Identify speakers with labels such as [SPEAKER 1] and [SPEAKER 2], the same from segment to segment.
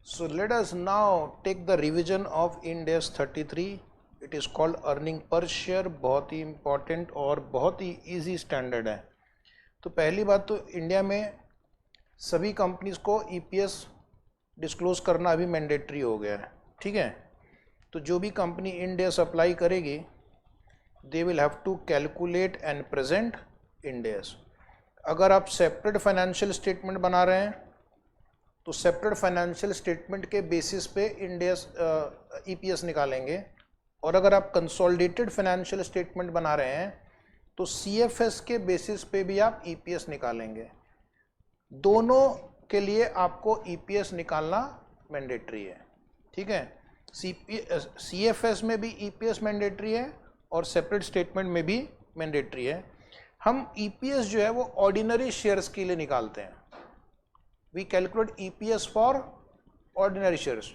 [SPEAKER 1] So let us now take the revision of Ind AS 33. It is called earning per share. बहुत ही important और बहुत ही easy standard है. तो पहली बात तो इंडिया में सभी कंपनीज को ईपीएस डिस्क्लोज करना अभी मैंडेटरी हो गया है. ठीक है. तो जो भी कंपनी इंड एस अप्लाई करेगी they will have to calculate and present Ind AS. अगर आप सेपरेट फाइनेंशियल स्टेटमेंट बना रहे हैं तो सेपरेट फाइनेंशियल स्टेटमेंट के बेसिस पे इंड एस ईपीएस निकालेंगे. और अगर आप कंसोलिडेटेड फाइनेंशियल स्टेटमेंट बना रहे हैं तो सीएफएस के बेसिस पे भी आप ईपीएस निकालेंगे. दोनों के लिए आपको ईपीएस निकालना मैंडेटरी है. ठीक है. सीएफएस में भी ईपीएस मैंडेटरी है और सेपरेट स्टेटमेंट में भी मैंडेटरी है. हम ईपीएस जो है वो ऑर्डिनरी शेयर्स के लिए निकालते हैं. We calculate EPS for ordinary shares.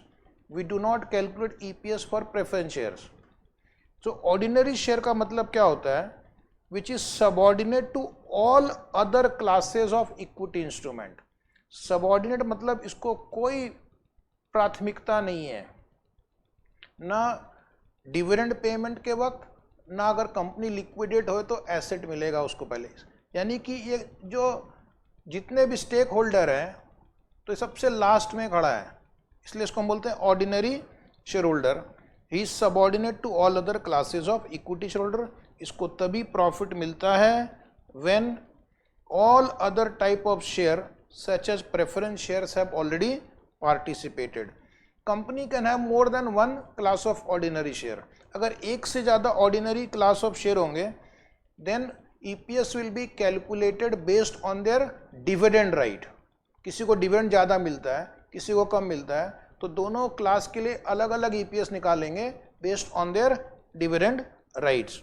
[SPEAKER 1] We do not calculate EPS for preference shares. तो ऑर्डिनरी शेयर का मतलब क्या होता है? Which is subordinate to all other classes of equity instrument. Subordinate मतलब इसको कोई प्राथमिकता नहीं है, ना डिविडेंड पेमेंट के वक्त, ना अगर कंपनी लिक्विडेट हो तो एसेट मिलेगा उसको पहले. यानी कि ये जो जितने भी स्टेक होल्डर हैं तो सबसे लास्ट में खड़ा है, इसलिए इसको हम बोलते हैं ordinary share holder. He is subordinate to all other classes of equity share holder. इसको तभी प्रॉफिट मिलता है when all other type of share such as preference shares have already participated. Company can have more than one class of ordinary share. अगर एक से ज़्यादा ordinary class of share होंगे then EPS will be calculated based on their dividend right. किसी को dividend ज़्यादा मिलता है, किसी को कम मिलता है, तो दोनों क्लास के लिए अलग अलग ईपीएस निकालेंगे based on their dividend rights.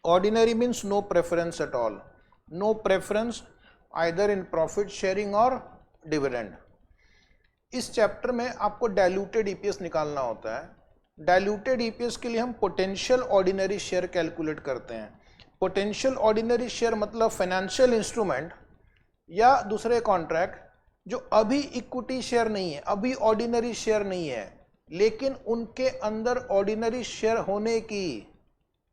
[SPEAKER 1] Ordinary means no preference at all. No preference either in profit sharing और डिविडेंड. इस चैप्टर में आपको डाइल्यूटेड ईपीएस निकालना होता है. डाइल्यूटेड ईपीएस के लिए हम पोटेंशियल ऑर्डिनरी शेयर कैलकुलेट करते हैं. पोटेंशियल ऑर्डिनरी शेयर मतलब फाइनेंशियल इंस्ट्रूमेंट या दूसरे कॉन्ट्रैक्ट जो अभी इक्विटी शेयर नहीं है, अभी ऑर्डिनरी शेयर नहीं है, लेकिन उनके अंदर ऑर्डिनरी शेयर होने की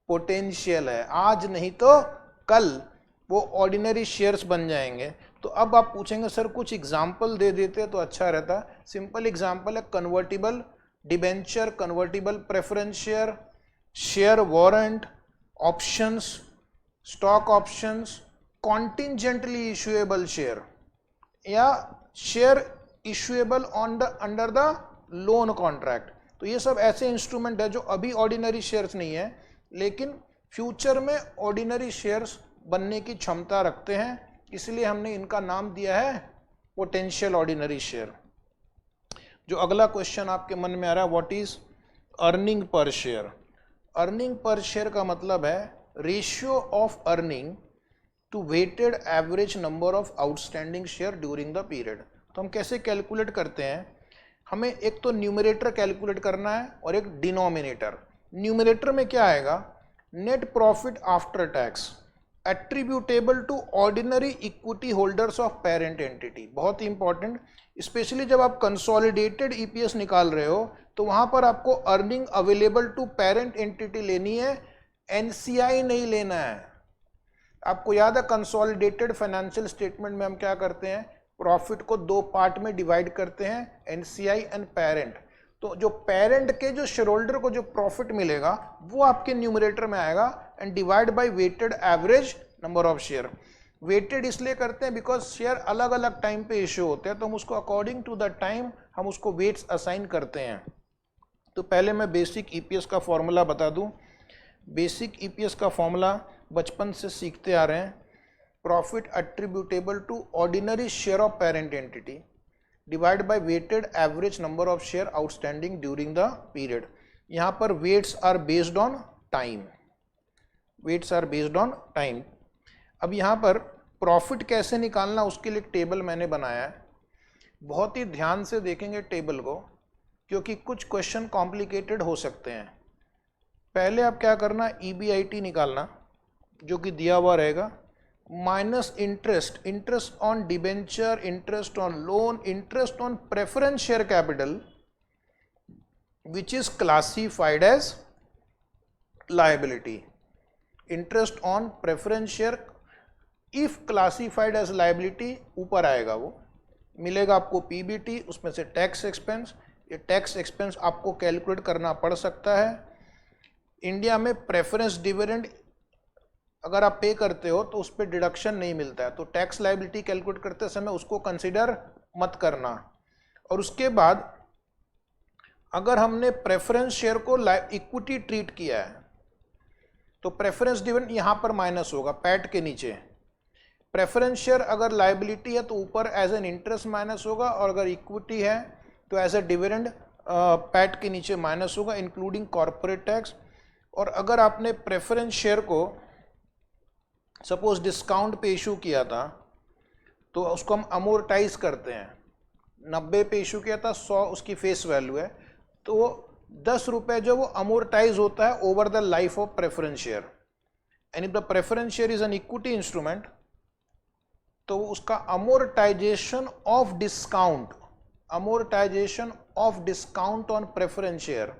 [SPEAKER 1] पोटेंशियल है. आज नहीं तो कल वो ऑर्डिनरी शेयर्स बन जाएंगे. तो अब आप पूछेंगे सर कुछ एग्जाम्पल दे देते तो अच्छा रहता. सिंपल एग्जाम्पल है convertible debenture, convertible preference share, share warrant, options, stock options, contingently issuable share या share issuable on the under the loan contract. तो ये सब ऐसे इंस्ट्रूमेंट है जो अभी ऑर्डिनरी शेयर्स नहीं है लेकिन फ्यूचर में ऑर्डिनरी शेयर्स बनने की क्षमता रखते हैं, इसलिए हमने इनका नाम दिया है पोटेंशियल ऑर्डिनरी शेयर. जो अगला क्वेश्चन आपके मन में आ रहा है, what is earning per share. Earning per share का मतलब है ratio of earning to weighted average number of outstanding share during the period. तो हम कैसे कैलकुलेट करते हैं? हमें एक तो न्यूमरेटर कैलकुलेट करना है और एक डिनोमिनेटर. न्यूमरेटर में क्या आएगा? Net profit after tax attributable to ordinary equity holders of parent entity. बहुत ही इंपॉर्टेंट, स्पेशली जब आप कंसोलिडेटेड ईपीएस निकाल रहे हो तो वहां पर आपको earning available to parent entity लेनी है, एनसीआई नहीं लेना है. आपको याद है कंसोलिडेटेड फाइनेंशियल स्टेटमेंट में हम क्या करते हैं? प्रॉफिट को दो पार्ट में डिवाइड करते हैं, एनसीआई एंड पेरेंट. तो जो पेरेंट के जो शेयर होल्डर को जो प्रॉफिट मिलेगा वो आपके न्यूमरेटर में आएगा and divide by weighted average number of share. Weighted इसलिए करते हैं बिकॉज शेयर अलग अलग टाइम पे इश्यू होते हैं, तो हम उसको अकॉर्डिंग टू द टाइम हम उसको वेट्स असाइन करते हैं. तो पहले मैं बेसिक ईपीएस का फॉर्मूला बता दूं. बेसिक ईपीएस का फॉर्मूला बचपन से सीखते आ रहे हैं. Profit attributable to ordinary share of parent entity divide by weighted average number of share outstanding during the period. यहाँ पर weights are based on time. Weights are based on time. अब यहाँ पर प्रॉफिट कैसे निकालना उसके लिए एक टेबल मैंने बनाया है. बहुत ही ध्यान से देखेंगे टेबल को क्योंकि कुछ क्वेश्चन कॉम्प्लिकेटेड हो सकते हैं. पहले आप क्या करना, ईबीआईटी निकालना जो कि दिया हुआ रहेगा. Minus interest, interest on debenture, interest on loan, interest on preference share capital which is classified as liability. Interest on preference share if classified as liability ऊपर आएगा, वो मिलेगा आपको पीबीटी, उसमें से टैक्स एक्सपेंस। ये टैक्स एक्सपेंस आपको calculate करना पड़ सकता है। इंडिया में प्रेफरेंस डिविडेंड अगर आप पे करते हो तो उस पर डिडक्शन नहीं मिलता है, तो टैक्स लायबिलिटी कैलकुलेट करते समय उसको कंसिडर मत करना। और उसके बाद अगर हमने प्रेफरेंस शेयर को इक्विटी ट्रीट किया है तो प्रेफरेंस डिविडेंड यहाँ पर माइनस होगा पैट के नीचे। प्रेफरेंस शेयर अगर लायबिलिटी है तो ऊपर एज एन इंटरेस्ट माइनस होगा, और अगर इक्विटी है तो एज ए डिविडेंड पैट के नीचे माइनस होगा इंक्लूडिंग कॉर्पोरेट टैक्स। और अगर आपने प्रेफरेंस शेयर को सपोज डिस्काउंट पे इशू किया था तो उसको हम अमोर्टाइज करते हैं, 90 पे इशू किया था, 100 उसकी फेस वैल्यू है, तो 10 रुपये जो वो अमोर्टाइज होता है over the life of preference share. And if the preference share is an equity instrument तो उसका amortisation of discount, amortization of discount on preference share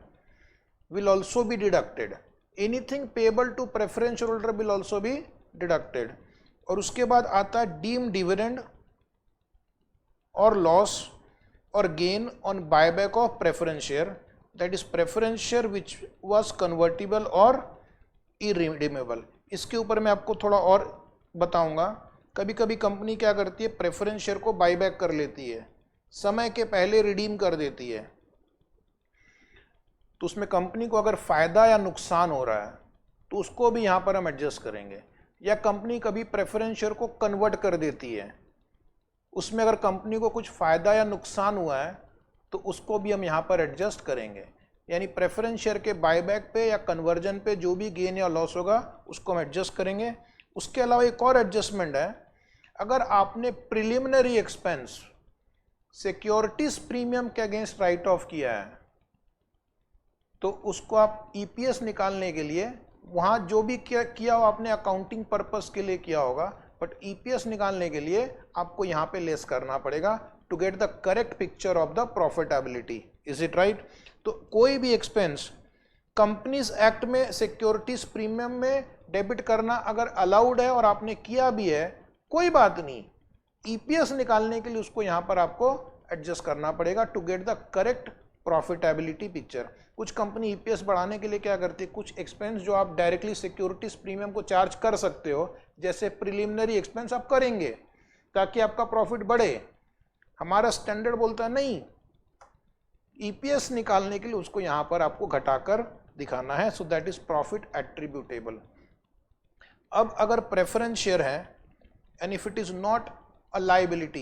[SPEAKER 1] will also be deducted. Anything payable to preference shareholder will also be deducted. और उसके बाद आता है deemed dividend or loss or gain on buyback of preference share, that is preference share which was convertible or irredeemable. इसके ऊपर मैं आपको थोड़ा और बताऊंगा। कभी कभी कंपनी क्या करती है, प्रेफरेंस शेयर को बाईबैक कर लेती है, समय के पहले रिडीम कर देती है, तो उसमें कंपनी को अगर फायदा या नुकसान हो रहा है तो उसको भी यहां पर हम एडजस्ट करेंगे। या कंपनी कभी प्रेफरेंस शेयर को कन्वर्ट कर देती है, उसमें अगर कंपनी को कुछ फायदा या नुकसान हुआ है तो उसको भी हम यहां पर एडजस्ट करेंगे। यानी प्रेफरेंस शेयर के बायबैक पे या कन्वर्जन पे जो भी गेन या लॉस होगा उसको हम एडजस्ट करेंगे। उसके अलावा एक और एडजस्टमेंट है, अगर आपने प्रिलिमिनरी एक्सपेंस सिक्योरिटीज प्रीमियम के अगेंस्ट राइट ऑफ किया है तो उसको आप ईपीएस निकालने के लिए वहां जो भी किया हो आपने अकाउंटिंग पर्पस के लिए किया होगा, बट ईपीएस निकालने के लिए आपको यहां पे लेस करना पड़ेगा to get the correct picture of the profitability. Is it right? तो कोई भी एक्सपेंस कंपनीज एक्ट में सिक्योरिटीज प्रीमियम में डेबिट करना अगर अलाउड है और आपने किया भी है, कोई बात नहीं, ईपीएस निकालने के लिए उसको यहां पर आपको एडजस्ट करना पड़ेगा to get the correct profitability picture. कुछ कंपनी ईपीएस बढ़ाने के लिए क्या करती है, कुछ एक्सपेंस जो आप डायरेक्टली सिक्योरिटीज प्रीमियम को चार्ज कर सकते हो, जैसे प्रिलिमिनरी एक्सपेंस आप करेंगे ताकि आपका प्रॉफिट बढ़े। हमारा स्टैंडर्ड बोलता है नहीं, ईपीएस निकालने के लिए उसको यहां पर आपको घटाकर दिखाना है, so that is profit attributable. अब अगर प्रेफरेंस शेयर है and if it is not a liability,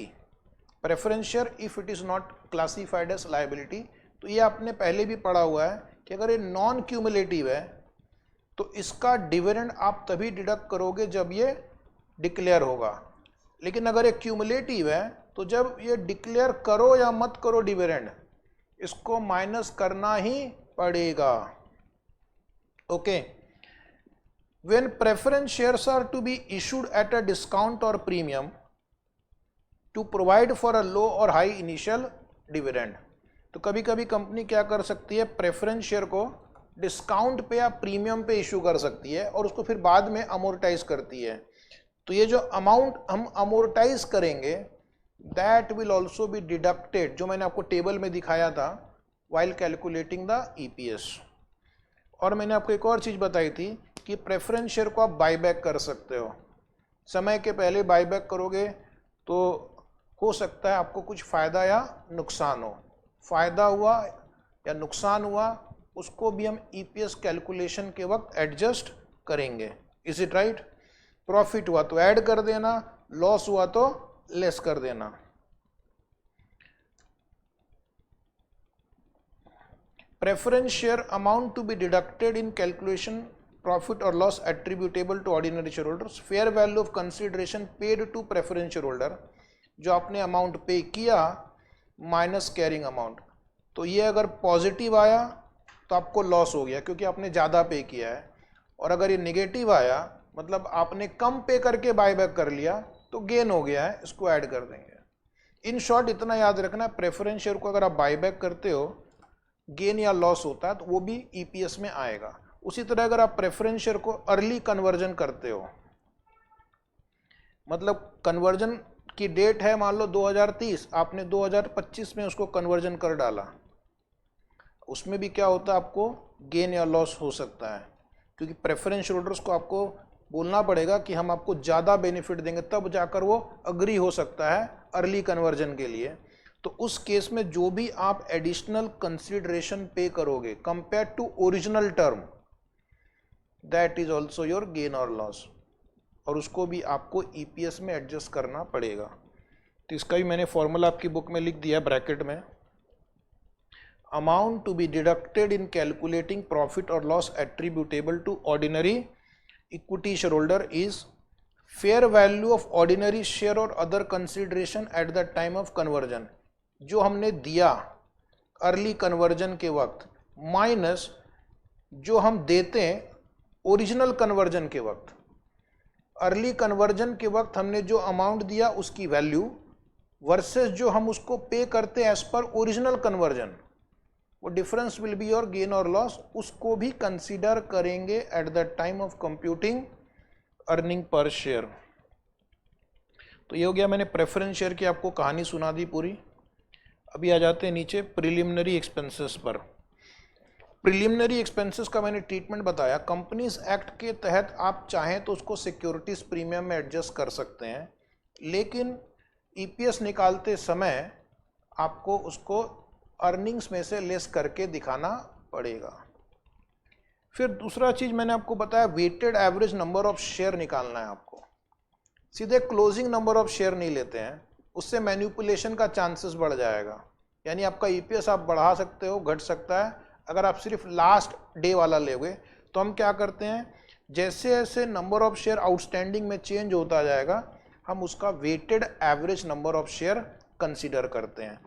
[SPEAKER 1] preference share if it is not classified as liability, तो ये आपने पहले भी पढ़ा हुआ है कि अगर ये नॉन क्यूमुलेटिव है तो इसका डिविडेंड आप तभी डिडक्ट करोगे जब ये डिक्लेयर होगा। लेकिन अगर ये क्यूमुलेटिव है तो जब ये डिक्लेयर करो या मत करो डिविडेंड, इसको माइनस करना ही पड़ेगा। Okay, when preference shares are to be issued at a discount or premium to provide for a low or high initial dividend, तो कभी कभी कंपनी क्या कर सकती है, प्रेफरेंस शेयर को डिस्काउंट पे या प्रीमियम पे इशू कर सकती है और उसको फिर बाद में अमोर्टाइज करती है। तो ये जो अमाउंट हम अमोर्टाइज करेंगे that will also be deducted, जो मैंने आपको टेबल में दिखाया था वाइल कैलकुलेटिंग द ईपीएस। और मैंने आपको एक और चीज़ बताई थी कि प्रेफरेंस शेयर को आप बाईबैक कर सकते हो, समय के पहले बाईबैक करोगे तो हो सकता है आपको कुछ फ़ायदा या नुकसान हो। फ़ायदा हुआ या नुकसान हुआ उसको भी हम ईपीएस कैलकुलेशन के वक्त एडजस्ट करेंगे। Is it right? प्रॉफिट हुआ तो ऐड कर देना, लॉस हुआ तो लेस कर देना। Preference share amount to be deducted in calculation profit और loss attributable to ordinary share holders, fair value of consideration paid to preference share holder, जो आपने अमाउंट पे किया माइनस कैरिंग अमाउंट। तो ये अगर पॉजिटिव आया तो आपको लॉस हो गया क्योंकि आपने ज़्यादा पे किया है, और अगर ये नेगेटिव आया मतलब आपने कम पे करके बायबैक कर लिया तो गेन हो गया है, इसको ऐड कर देंगे। इन शॉर्ट इतना याद रखना, प्रेफरेंस शेयर को अगर आप बायबैक करते हो गेन या लॉस होता है तो वो भी ईपीएस में आएगा। उसी तरह अगर आप प्रेफरेंस शेयर को अर्ली कन्वर्जन करते हो, मतलब कन्वर्जन की डेट है मान लो 2030, आपने 2025 में उसको कन्वर्जन कर डाला, उसमें भी क्या होता है, आपको गेन या लॉस हो सकता है, क्योंकि प्रेफरेंस होल्डर्स को आपको बोलना पड़ेगा कि हम आपको ज़्यादा बेनिफिट देंगे, तब जाकर वो अग्री हो सकता है अर्ली कन्वर्जन के लिए। तो उस केस में जो भी आप एडिशनल कंसिडरेशन पे करोगे compare to original term, that is also your gain और लॉस, और उसको भी आपको ईपीएस में एडजस्ट करना पड़ेगा। तो इसका भी मैंने फॉर्मूला आपकी बुक में लिख दिया ब्रैकेट में। Amount to be deducted in calculating profit और loss attributable to ordinary equity share holder is fair value of ordinary share और other consideration at the time of conversion, जो हमने दिया अर्ली कन्वर्जन के वक्त माइनस जो हम देते हैं ओरिजिनल कन्वर्जन के वक्त। अर्ली कन्वर्जन के वक्त हमने जो अमाउंट दिया उसकी वैल्यू वर्सेस जो हम उसको पे करते हैं एज पर ओरिजिनल कन्वर्जन, वो difference will be your gain और लॉस, उसको भी कंसीडर करेंगे eight the time of computing earning per share. तो ये हो गया, मैंने प्रेफरेंस शेयर की आपको कहानी सुना दी पूरी। अभी आ जाते हैं नीचे प्रिलिमिनरी एक्सपेंसेस पर। प्रिलिमिनरी एक्सपेंसेस का मैंने ट्रीटमेंट बताया। कंपनीज एक्ट के तहत आप चाहें तो उसको सिक्योरिटीज प्रीमियम में एडजस्ट कर सकते हैं, लेकिन ईपीएस निकालते समय आपको उसको अर्निंग्स में से लेस करके दिखाना पड़ेगा। फिर दूसरा चीज मैंने आपको बताया, weighted average number of share निकालना है आपको। सीधे क्लोजिंग नंबर ऑफ शेयर नहीं लेते हैं, उससे मैनिपुलेशन का चांसेस बढ़ जाएगा। यानी आपका ईपीएस आप बढ़ा सकते हो, घट सकता है। अगर आप सिर्फ लास्ट डे वाला लोगे तो हम क्या करते हैं, जैसे जैसे नंबर ऑफ शेयर आउटस्टैंडिंग में चेंज होता जाएगा हम उसका weighted average number of share consider करते हैं।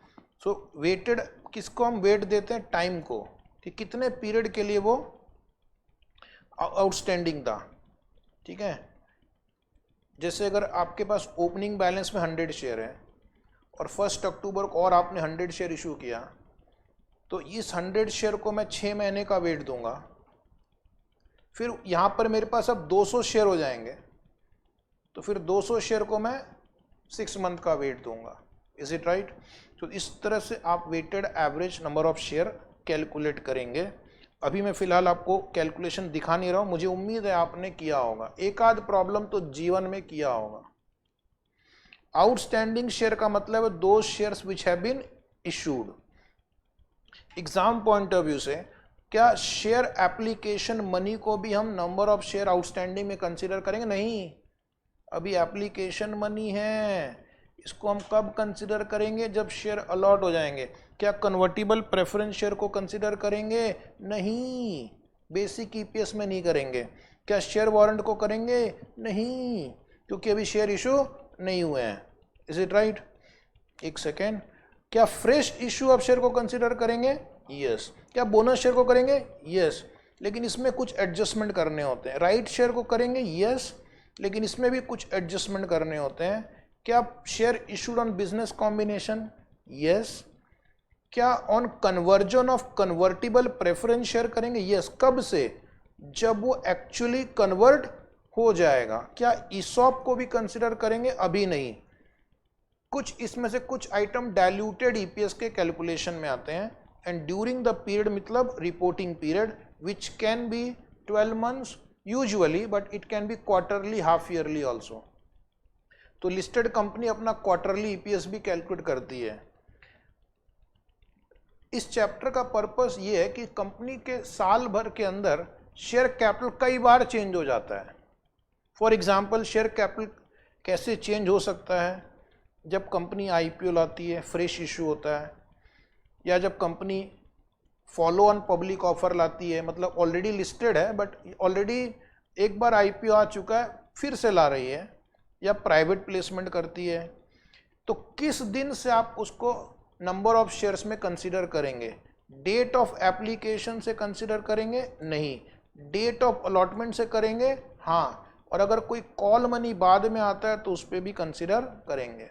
[SPEAKER 1] सो वेटेड किसको हम वेट देते हैं, टाइम को, कि कितने पीरियड के लिए वो आउटस्टैंडिंग था। ठीक है, जैसे अगर आपके पास ओपनिंग बैलेंस में 100 शेयर है और 1 अक्टूबर को और आपने 100 शेयर इशू किया, तो इस 100 शेयर को मैं 6 महीने का वेट दूंगा। फिर यहाँ पर मेरे पास अब 200 शेयर हो जाएंगे, तो फिर 200 शेयर को मैं 6 मंथ का वेट दूंगा। Is it right? तो इस तरह से आप weighted average number of share calculate करेंगे। अभी मैं फिलहाल आपको कैलकुलेशन दिखा नहीं रहा हूँ, मुझे उम्मीद है आपने किया होगा, एक आध प्रॉब्लम तो जीवन में किया होगा। आउटस्टैंडिंग शेयर का मतलब है those shares which have been issued. Exam point of view से क्या शेयर एप्लीकेशन मनी को भी हम नंबर ऑफ शेयर आउटस्टैंडिंग में कंसीडर करेंगे? नहीं, अभी एप्लीकेशन मनी है, इसको हम कब कंसीडर करेंगे, जब शेयर अलॉट हो जाएंगे। क्या कन्वर्टिबल प्रेफरेंस शेयर को कंसीडर करेंगे? नहीं, बेसिक ईपीएस में नहीं करेंगे। क्या शेयर वारंट को करेंगे? नहीं, क्योंकि अभी शेयर इशू नहीं हुए हैं। Is it right? एक सेकेंड, क्या फ्रेश इशू ऑफ शेयर को कंसीडर करेंगे? यस। क्या बोनस शेयर को करेंगे? यस, लेकिन इसमें कुछ एडजस्टमेंट करने होते हैं। राइट शेयर को करेंगे? यस, लेकिन इसमें भी कुछ एडजस्टमेंट करने होते हैं। क्या share issued on business combination? Yes. क्या on conversion of convertible preference share करेंगे? यस। कब से? जब वो एक्चुअली कन्वर्ट हो जाएगा। क्या ईसॉप को भी कंसिडर करेंगे? अभी नहीं। कुछ इसमें से कुछ आइटम डाइल्यूटेड ईपीएस के कैलकुलेशन में आते हैं, एंड ड्यूरिंग द पीरियड मतलब reporting period which can be 12 months usually, but it can be quarterly, half yearly also. तो लिस्टेड कंपनी अपना क्वार्टरली ईपीएस भी कैलकुलेट करती है। इस चैप्टर का पर्पस ये है कि कंपनी के साल भर के अंदर शेयर कैपिटल कई बार चेंज हो जाता है। फॉर एग्जांपल, शेयर कैपिटल कैसे चेंज हो सकता है? जब कंपनी आईपीओ लाती है, फ्रेश इशू होता है, या जब company follow on public offer लाती है, मतलब ऑलरेडी लिस्टेड है बट ऑलरेडी एक बार आईपीओ आ चुका है फिर से ला रही है, या प्राइवेट प्लेसमेंट करती है। तो किस दिन से आप उसको नंबर ऑफ शेयर्स में कंसीडर करेंगे? डेट ऑफ एप्लीकेशन से कंसीडर करेंगे? नहीं। डेट ऑफ अलॉटमेंट से करेंगे? हाँ। और अगर कोई कॉल मनी बाद में आता है तो उस पर भी कंसिडर करेंगे।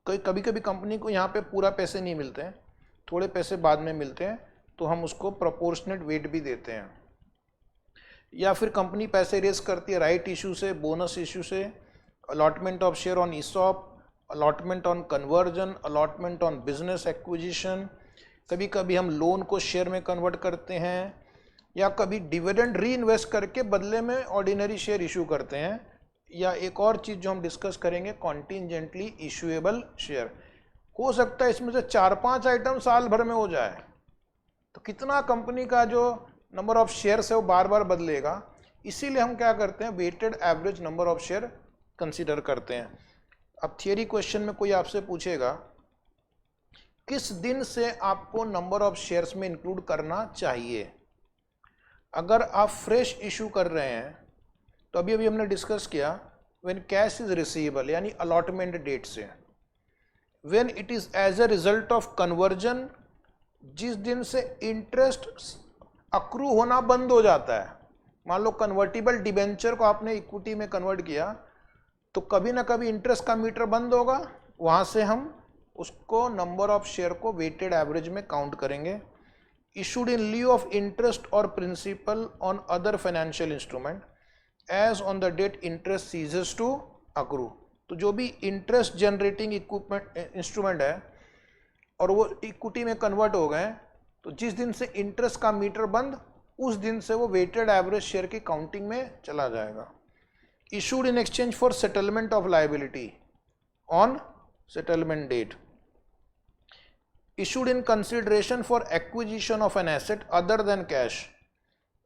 [SPEAKER 1] कभी कभी कंपनी को यहाँ पे पूरा पैसे नहीं मिलते हैं, थोड़े पैसे बाद में मिलते हैं, तो हम उसको प्रोपोर्शनेट वेट भी देते हैं। या फिर कंपनी पैसे रेस करती है राइट इशू से, बोनस इशू से, allotment of share on ESOP, allotment on conversion, allotment on business acquisition, कभी कभी हम लोन को शेयर में कन्वर्ट करते हैं, या कभी डिविडेंड री इन्वेस्ट करके बदले में ऑर्डिनरी शेयर इशू करते हैं, या एक और चीज़ जो हम डिस्कस करेंगे कॉन्टिजेंटली इशूएबल शेयर। हो सकता है इसमें से 4-5 आइटम साल भर में हो जाए, तो कितना कंपनी का जो नंबर ऑफ शेयर्स है वो बार बार बदलेगा, इसीलिए हम क्या करते हैं weighted average number of share consider करते हैं। अब थियरी क्वेश्चन में कोई आपसे पूछेगा किस दिन से आपको नंबर ऑफ शेयर्स में इंक्लूड करना चाहिए। अगर आप फ्रेश इशू कर रहे हैं तो अभी अभी हमने डिस्कस किया व्हेन कैश इज रिसीवेबल यानी अलॉटमेंट डेट से, when it is as a result of conversion जिस दिन से इंटरेस्ट अक्रू होना बंद हो जाता है। मान लो कन्वर्टिबल डिबेंचर को आपने इक्विटी में कन्वर्ट किया तो कभी ना कभी इंटरेस्ट का मीटर बंद होगा, वहां से हम उसको नंबर ऑफ शेयर को वेटेड एवरेज में काउंट करेंगे। Issued in lieu of interest और principal on other financial instrument as on the date interest ceases to accrue. तो जो भी इंटरेस्ट जनरेटिंग इक्विपमेंट इंस्ट्रूमेंट है और वो इक्विटी में कन्वर्ट हो गए, तो जिस दिन से इंटरेस्ट का मीटर बंद उस दिन से वो वेटेड एवरेज शेयर की काउंटिंग में चला जाएगा। Issued in exchange for settlement of liability on settlement date, issued in consideration for acquisition of an asset other than cash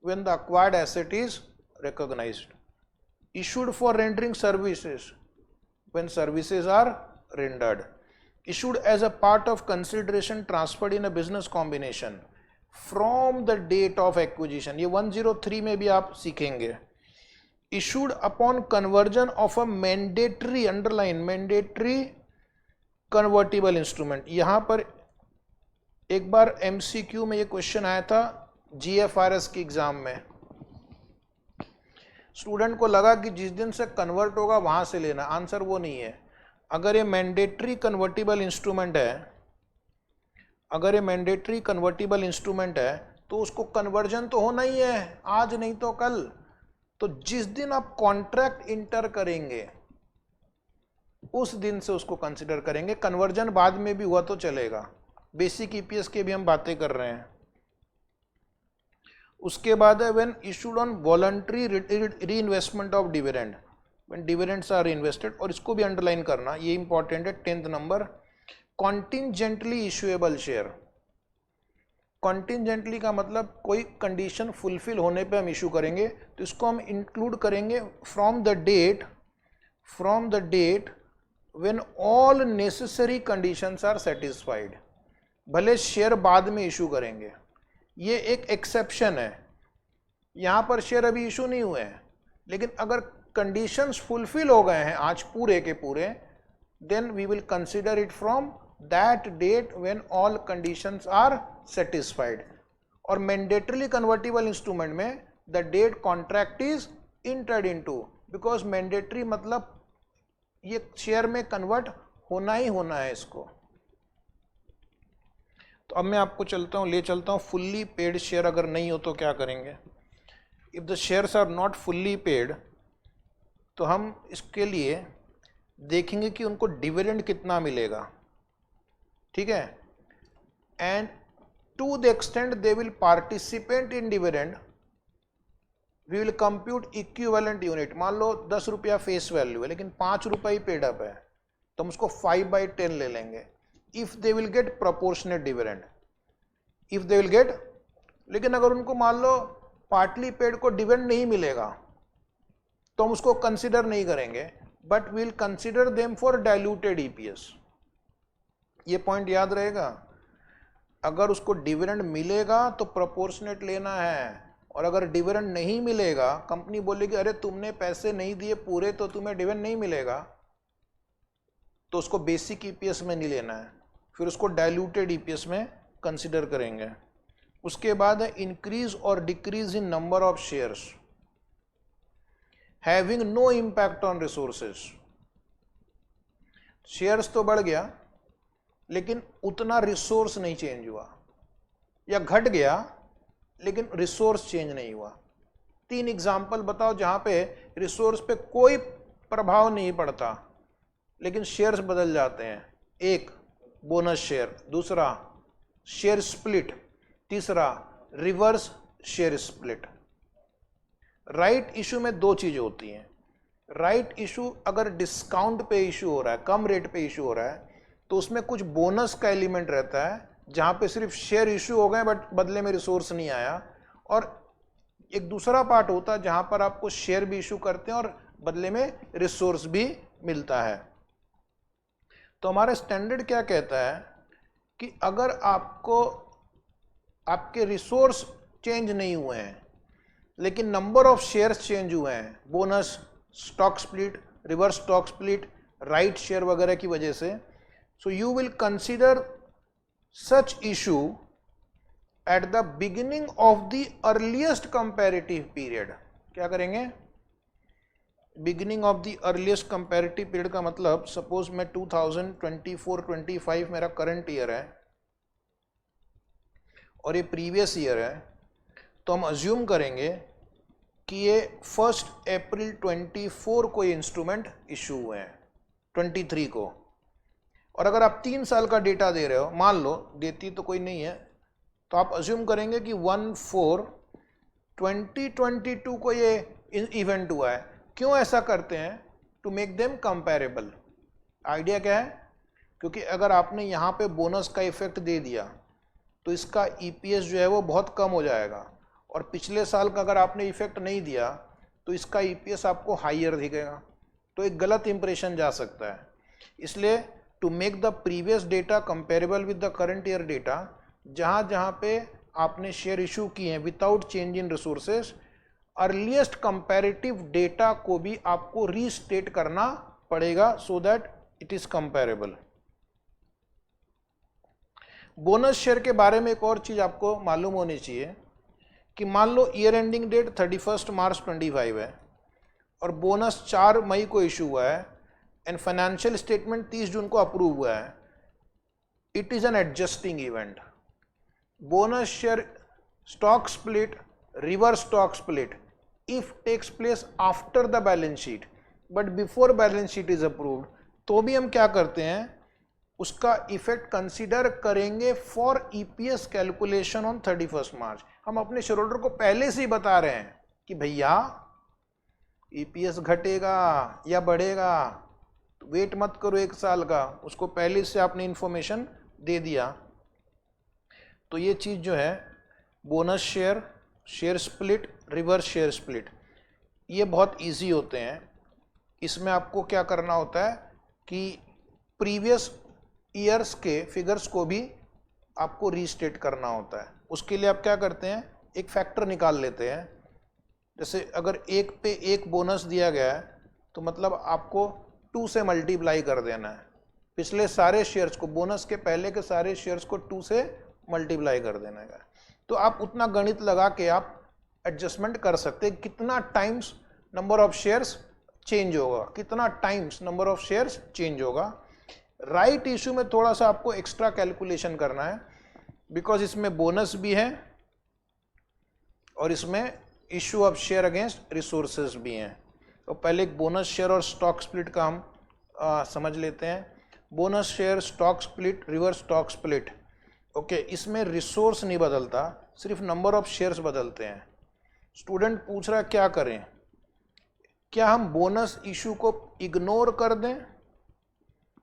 [SPEAKER 1] when the acquired asset is recognized, issued for rendering services when services are rendered, issued as a part of consideration transferred in a business combination from the date of acquisition, ये 103 में भी आप सीखेंगे। issued upon conversion of a mandatory, underline mandatory convertible instrument। यहाँ पर एक बार MCQ में ये क्वेश्चन आया था GFRS की एग्जाम में, स्टूडेंट को लगा कि जिस दिन से कन्वर्ट होगा वहां से लेना, आंसर वो नहीं है। अगर ये मैंडेटरी कन्वर्टिबल इंस्ट्रूमेंट है, अगर ये मैंडेटरी कन्वर्टिबल इंस्ट्रूमेंट है तो उसको कन्वर्जन तो होना ही है, आज नहीं तो कल। तो जिस दिन आप कॉन्ट्रैक्ट इंटर करेंगे उस दिन से उसको कंसिडर करेंगे, कन्वर्जन बाद में भी हुआ तो चलेगा। बेसिक ईपीएस के भी हम बातें कर रहे हैं। उसके बाद है when issued on voluntary reinvestment of dividend, when dividends are invested, और इसको भी अंडरलाइन करना, ये इंपॉर्टेंट है 10th number. Contingently issuable share, contingently का मतलब कोई कंडीशन फुलफिल होने पे हम इशू करेंगे, तो इसको हम इंक्लूड करेंगे from the date when all necessary conditions are satisfied. भले शेयर बाद में इशू करेंगे, ये एक एक्सेप्शन है। यहाँ पर शेयर अभी इशू नहीं हुए हैं, लेकिन अगर कंडीशंस फुलफिल हो गए हैं आज पूरे के पूरे, then we will consider it from that date when all conditions are satisfied. और मैंडेटरीली कन्वर्टिबल इंस्ट्रूमेंट में the date contract is entered into, because mandatory मतलब ये शेयर में कन्वर्ट होना ही होना है इसको। तो अब मैं आपको ले चलता हूँ फुल्ली पेड शेयर अगर नहीं हो तो क्या करेंगे। If the shares are not fully paid, तो हम इसके लिए देखेंगे कि उनको डिविडेंड कितना मिलेगा, ठीक है। And to the extent they will participate in dividend, we will compute equivalent unit. मान लो 10 रुपया फेस वैल्यू है लेकिन 5 रुपये ही पेड अप है, तो हम उसको 5/10 ले लेंगे। If they will get proportionate dividend, if they will get, लेकिन अगर उनको मान लो पार्टली पेड को डिविडेंड नहीं मिलेगा तो हम उसको कंसिडर नहीं करेंगे, but will consider them for diluted EPS. ये पॉइंट याद रहेगा। अगर उसको डिविडेंड मिलेगा तो प्रोपोर्शनेट लेना है, और अगर डिविडेंड नहीं मिलेगा, कंपनी बोलेगी अरे तुमने पैसे नहीं दिए पूरे तो तुम्हें डिविडेंड नहीं मिलेगा, तो उसको बेसिक ईपीएस में नहीं लेना है, फिर उसको डाइल्यूटेड ईपीएस में कंसिडर करेंगे। उसके बाद है इंक्रीज और decrease in number of shares. Having no impact on resources. Shares तो बढ़ गया लेकिन उतना रिसोर्स नहीं चेंज हुआ, या घट गया लेकिन रिसोर्स चेंज नहीं हुआ। 3 एग्जाम्पल बताओ जहां पे रिसोर्स पे कोई प्रभाव नहीं पड़ता लेकिन शेयर्स बदल जाते हैं। एक, बोनस शेयर, दूसरा शेयर स्प्लिट, तीसरा reverse share split. Right issue में 2 चीजें होती हैं। राइट इशू अगर डिस्काउंट पे इशू हो रहा है, कम रेट पे इशू हो रहा है, तो उसमें कुछ बोनस का एलिमेंट रहता है जहां पे सिर्फ शेयर इशू हो गए बट बदले में रिसोर्स नहीं आया। और एक दूसरा पार्ट होता है जहां पर आपको शेयर भी इशू करते हैं और बदले में रिसोर्स भी मिलता है। तो हमारा स्टैंडर्ड क्या कहता है कि अगर आपको आपके रिसोर्स चेंज नहीं हुए हैं लेकिन नंबर ऑफ शेयर्स चेंज हुए हैं, bonus, stock split, reverse stock split, right share वगैरह की वजह से, so you will consider such issue at the beginning of the earliest comparative period. क्या करेंगे? Beginning of the earliest comparative period का मतलब, सपोज मैं 2024-25 मेरा करंट ईयर है और ये प्रीवियस ईयर है, तो हम अज्यूम करेंगे कि ये 1 अप्रैल 24 को ये इंस्ट्रूमेंट इशू हुए हैं, 23 को। और अगर आप 3 साल का डेटा दे रहे हो, मान लो देती तो कोई नहीं है, तो आप अज्यूम करेंगे कि 1/4/2022 को ये इवेंट हुआ है। क्यों ऐसा करते हैं? To make them comparable. Idea क्या है? क्योंकि अगर आपने यहाँ पे बोनस का इफेक्ट दे दिया तो इसका ईपीएस जो है वो बहुत कम हो जाएगा, और पिछले साल का अगर आपने इफेक्ट नहीं दिया तो इसका ईपीएस आपको हाइयर दिखेगा, तो एक गलत इंप्रेशन जा सकता है। इसलिए to make the previous data comparable with the current year data, जहाँ जहाँ पे आपने शेयर इशू किए हैं without change in resources, earliest comparative data को भी आपको रीस्टेट करना पड़ेगा so that it is comparable. Bonus share के बारे में एक और चीज आपको मालूम होनी चाहिए कि मान लो ईयर एंडिंग डेट 31 मार्च 25 है और बोनस 4 मई को इशू हुआ है एंड फाइनेंशियल स्टेटमेंट 30 जून को अप्रूव हुआ है। It is an adjusting event. Bonus share stock split, reverse stock split if takes place after the balance sheet but before balance sheet is approved, तो भी हम क्या करते हैं, उसका इफेक्ट कंसीडर करेंगे फॉर ईपीएस कैलकुलेशन ऑन 31 मार्च। हम अपने शेयर होल्डर को पहले से ही बता रहे हैं कि भैया ईपीएस घटेगा या बढ़ेगा, तो वेट मत करो 1 साल का, उसको पहले से आपने इंफॉर्मेशन दे दिया। तो ये चीज जो है bonus share, share split, reverse share split, ये बहुत इजी होते हैं। इसमें आपको क्या करना होता है कि प्रीवियस ईयर्स के फिगर्स को भी आपको रीस्टेट करना होता है। उसके लिए आप क्या करते हैं, एक फैक्टर निकाल लेते हैं। जैसे अगर 1 पे 1 बोनस दिया गया है तो मतलब आपको 2 से मल्टीप्लाई कर देना है। पिछले सारे शेयर्स को, बोनस के पहले के सारे शेयर्स को 2 से मल्टीप्लाई कर देना है। तो आप उतना गणित लगा के आप एडजस्टमेंट कर सकते हैं, कितना times number of shares change होगा, कितना times number of shares change होगा। राइट इशू में थोड़ा सा आपको एक्स्ट्रा कैलकुलेशन करना है, बिकॉज इसमें बोनस भी है और इसमें issue of share against resources भी हैं। तो पहले एक बोनस शेयर और स्टॉक स्प्लिट का हम समझ लेते हैं। Bonus share, stock split, reverse stock split, okay, इसमें रिसोर्स नहीं बदलता, सिर्फ नंबर ऑफ शेयर्स बदलते हैं। स्टूडेंट पूछ रहा है क्या करें, क्या हम बोनस इशू को इग्नोर कर दें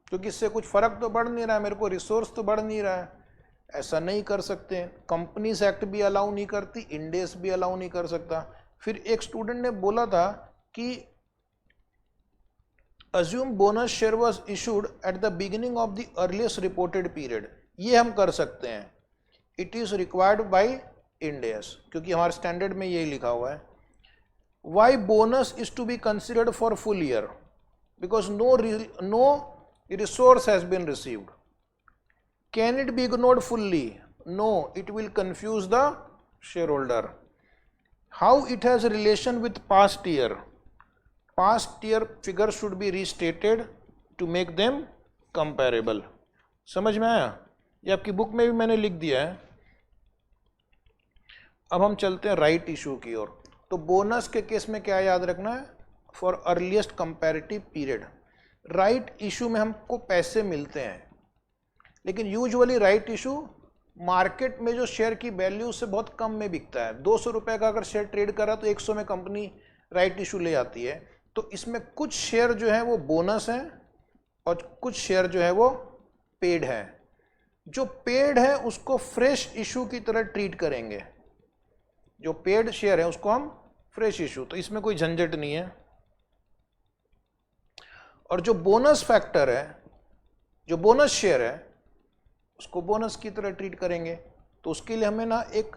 [SPEAKER 1] क्योंकि इससे कुछ फर्क तो बढ़ नहीं रहा है, मेरे को रिसोर्स तो बढ़ नहीं रहा है? ऐसा नहीं कर सकते। कंपनीज एक्ट भी अलाउ नहीं करती, इंड एस भी अलाउ नहीं कर सकता। फिर एक स्टूडेंट ने बोला था कि assume bonus share was issued at the beginning of the earliest reported period. ये हम कर सकते हैं, it is required by Ind AS, क्योंकि हमारे स्टैंडर्ड में यही लिखा हुआ है। Why bonus is to be considered for full year? Because no resource has been received. Can it be ignored fully? No, it will confuse the shareholder. How it has relation with past year? Past year figure should be restated to make them comparable. समझ में आया? ये आपकी book में भी मैंने लिख दिया है। अब हम चलते हैं राइट इशू की ओर। तो बोनस के केस में क्या याद रखना है? For earliest comparative period. Right issue में हमको पैसे मिलते हैं, लेकिन यूजुअली राइट इशू मार्केट में जो शेयर की वैल्यू से बहुत कम में बिकता है। 200 रुपये का अगर शेयर ट्रेड कर रहा है तो 100 में कंपनी राइट इशू ले आती है। तो इसमें कुछ शेयर जो है वो बोनस है और कुछ शेयर जो है वो पेड है। जो पेड है उसको फ्रेश इशू की तरह ट्रीट करेंगे। जो पेड शेयर है उसको हम फ्रेश इशू, तो इसमें कोई झंझट नहीं है। और जो बोनस फैक्टर है, जो बोनस शेयर है, उसको बोनस की तरह ट्रीट करेंगे। तो उसके लिए हमें ना एक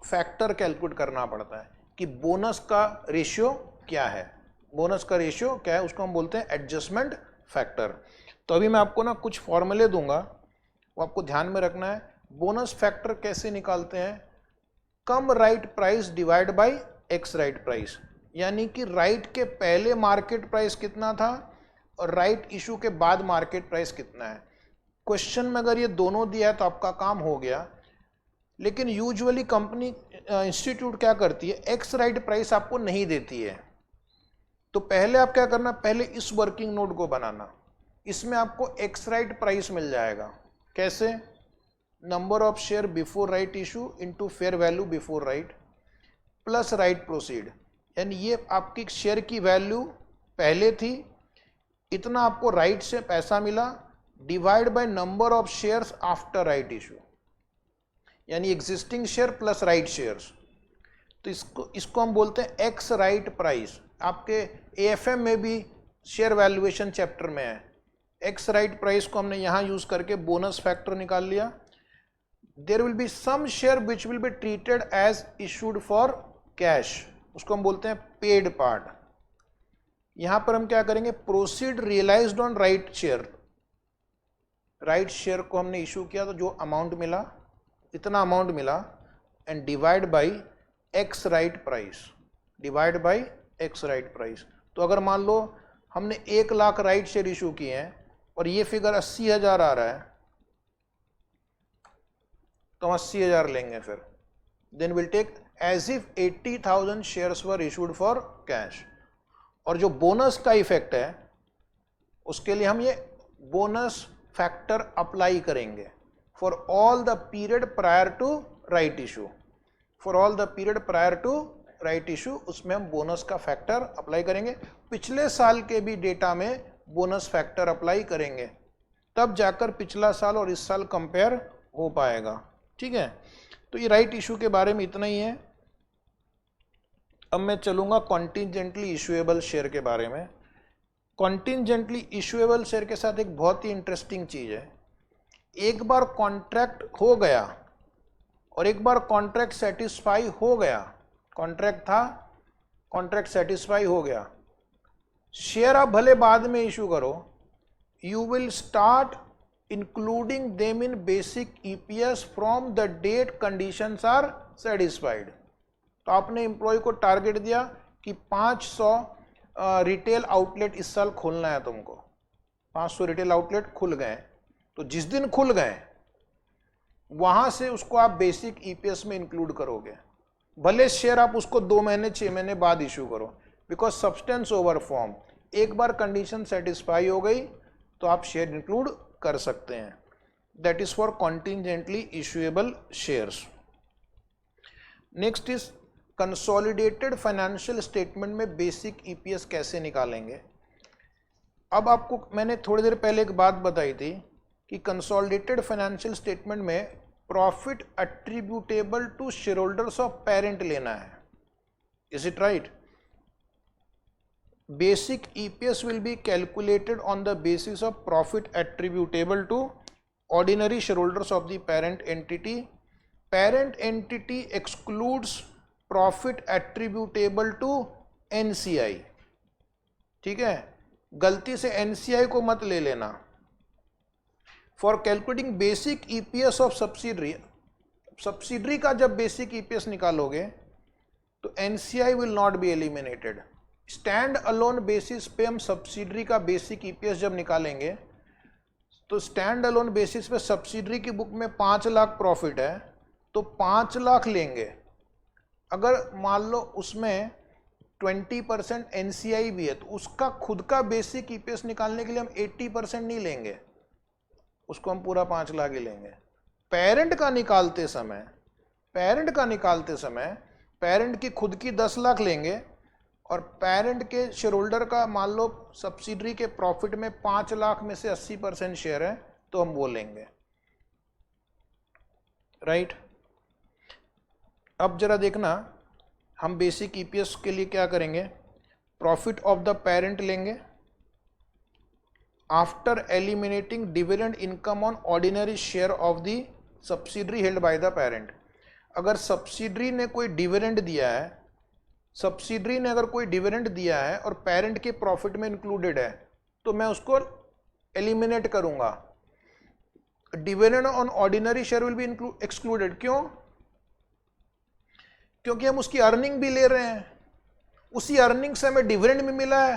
[SPEAKER 1] फैक्टर कैलकुलेट करना पड़ता है कि बोनस का रेशियो क्या है। बोनस का रेशियो क्या है उसको हम बोलते हैं एडजस्टमेंट फैक्टर। तो अभी मैं आपको ना कुछ फॉर्मूले दूंगा, वो आपको ध्यान में रखना है। बोनस फैक्टर कैसे निकालते हैं? Cum right price divide by ex right price, यानी कि राइट के पहले मार्केट प्राइस कितना था और राइट इशू के बाद मार्केट प्राइस कितना है। क्वेश्चन में अगर ये दोनों दिया है तो आपका काम हो गया। लेकिन यूजुअली कंपनी इंस्टीट्यूट क्या करती है, एक्स राइट प्राइस आपको नहीं देती है। तो पहले आप क्या करना, पहले इस वर्किंग नोट को बनाना। इसमें आपको एक्स राइट प्राइस मिल जाएगा। कैसे? Number of share before right issue into fair value before right plus right proceed. यानी ये आपकी शेयर की वैल्यू पहले थी, इतना आपको राइट से पैसा मिला, divide by number of shares after right issue, यानी existing share plus right shares. तो इसको हम बोलते हैं एक्स राइट प्राइस। आपके एएफएम में भी शेयर वैल्यूएशन चैप्टर में है। एक्स राइट प्राइस को हमने यहाँ यूज करके बोनस फैक्टर निकाल लिया। There will be some share which will be treated as issued for cash, उसको हम बोलते हैं पेड पार्ट। यहां पर हम क्या करेंगे, proceed realized on right share. Right share को हमने इशू किया तो जो अमाउंट मिला, इतना अमाउंट मिला, and divide by x right price, divide by x right price. तो अगर मान लो हमने 1 लाख राइट शेयर इशू किए हैं और ये फिगर 80,000 आ रहा है, तो हम 80,000 लेंगे। फिर then will take as if 80,000 shares were issued for cash. और जो बोनस का इफेक्ट है उसके लिए हम ये बोनस फैक्टर अप्लाई करेंगे for all the period prior to right issue. For all the period prior to right issue, उसमें हम बोनस का फैक्टर अप्लाई करेंगे। पिछले साल के भी डेटा में बोनस फैक्टर अप्लाई करेंगे, तब जाकर पिछला साल और इस साल कंपेयर हो पाएगा। ठीक है, तो ये राइट इशू के बारे में इतना ही है। अब मैं चलूंगा कॉन्टिजेंटली इशूएबल शेयर के बारे में। कॉन्टिजेंटली इशूएबल शेयर के साथ एक बहुत ही इंटरेस्टिंग चीज है। एक बार कॉन्ट्रैक्ट हो गया और एक बार कॉन्ट्रैक्ट सेटिस्फाई हो गया, कॉन्ट्रैक्ट था, कॉन्ट्रैक्ट सेटिस्फाई हो गया, शेयर आप भले बाद में इशू करो, you will start including them in basic EPS from the date conditions are satisfied. तो आपने एम्प्लॉय को टारगेट दिया कि 500 रिटेल आउटलेट इस साल खोलना है तुमको, 500 रिटेल आउटलेट खुल गए, तो जिस दिन खुल गए वहां से उसको आप बेसिक ईपीएस में इंक्लूड करोगे। भले शेयर आप उसको 2 महीने 6 महीने बाद इशू करो, बिकॉज सब्सटेंस ओवर फॉर्म। एक बार कंडीशन सेटिस्फाई हो गई तो आप शेयर इंक्लूड कर सकते हैं। That is for contingently issuable shares. Next is consolidated financial statement में बेसिक ईपीएस कैसे निकालेंगे। अब आपको मैंने थोड़ी देर पहले एक बात बताई थी कि कंसोलिडेटेड फाइनेंशियल स्टेटमेंट में profit attributable to share holders of parent लेना है। Is it right? Basic EPS will be calculated on the basis of profit attributable to ordinary share holders of the parent entity. Parent entity excludes profit attributable to NCI. ठीक है, गलती से NCI को मत ले लेना। For calculating basic EPS of subsidiary, subsidiary का जब बेसिक ईपीएस निकालोगे तो NCI will not be eliminated, stand alone basis पे हम सब्सिडरी का बेसिक ईपीएस जब निकालेंगे तो स्टैंड अलोन बेसिस पे सब्सिडरी की बुक में 5 लाख प्रॉफिट है तो 5 लाख लेंगे। अगर मान लो उसमें 20% एनसीआई भी है तो उसका खुद का बेसिक ईपीएस निकालने के लिए हम 80% नहीं लेंगे, उसको हम पूरा 5 लाख ही लेंगे। पेरेंट का निकालते समय पेरेंट की खुद की 10 लाख लेंगे और पेरेंट के शेयर होल्डर का मान लो सब्सिडरी के प्रॉफिट में 5 लाख में से 80% शेयर है तो हम वो लेंगे, राइट। अब जरा देखना, हम बेसिक ईपीएस के लिए क्या करेंगे, प्रॉफिट ऑफ द पेरेंट लेंगे after eliminating dividend income on ordinary share of the subsidiary held by the parent. अगर सब्सिडरी ने कोई डिविडेंड दिया है और पेरेंट के प्रॉफिट में इंक्लूडेड है तो मैं उसको एलिमिनेट करूंगा। Dividend on ordinary share will be excluded. क्यों? क्योंकि हम उसकी अर्निंग भी ले रहे हैं, उसी अर्निंग से हमें डिविडेंड भी मिला है,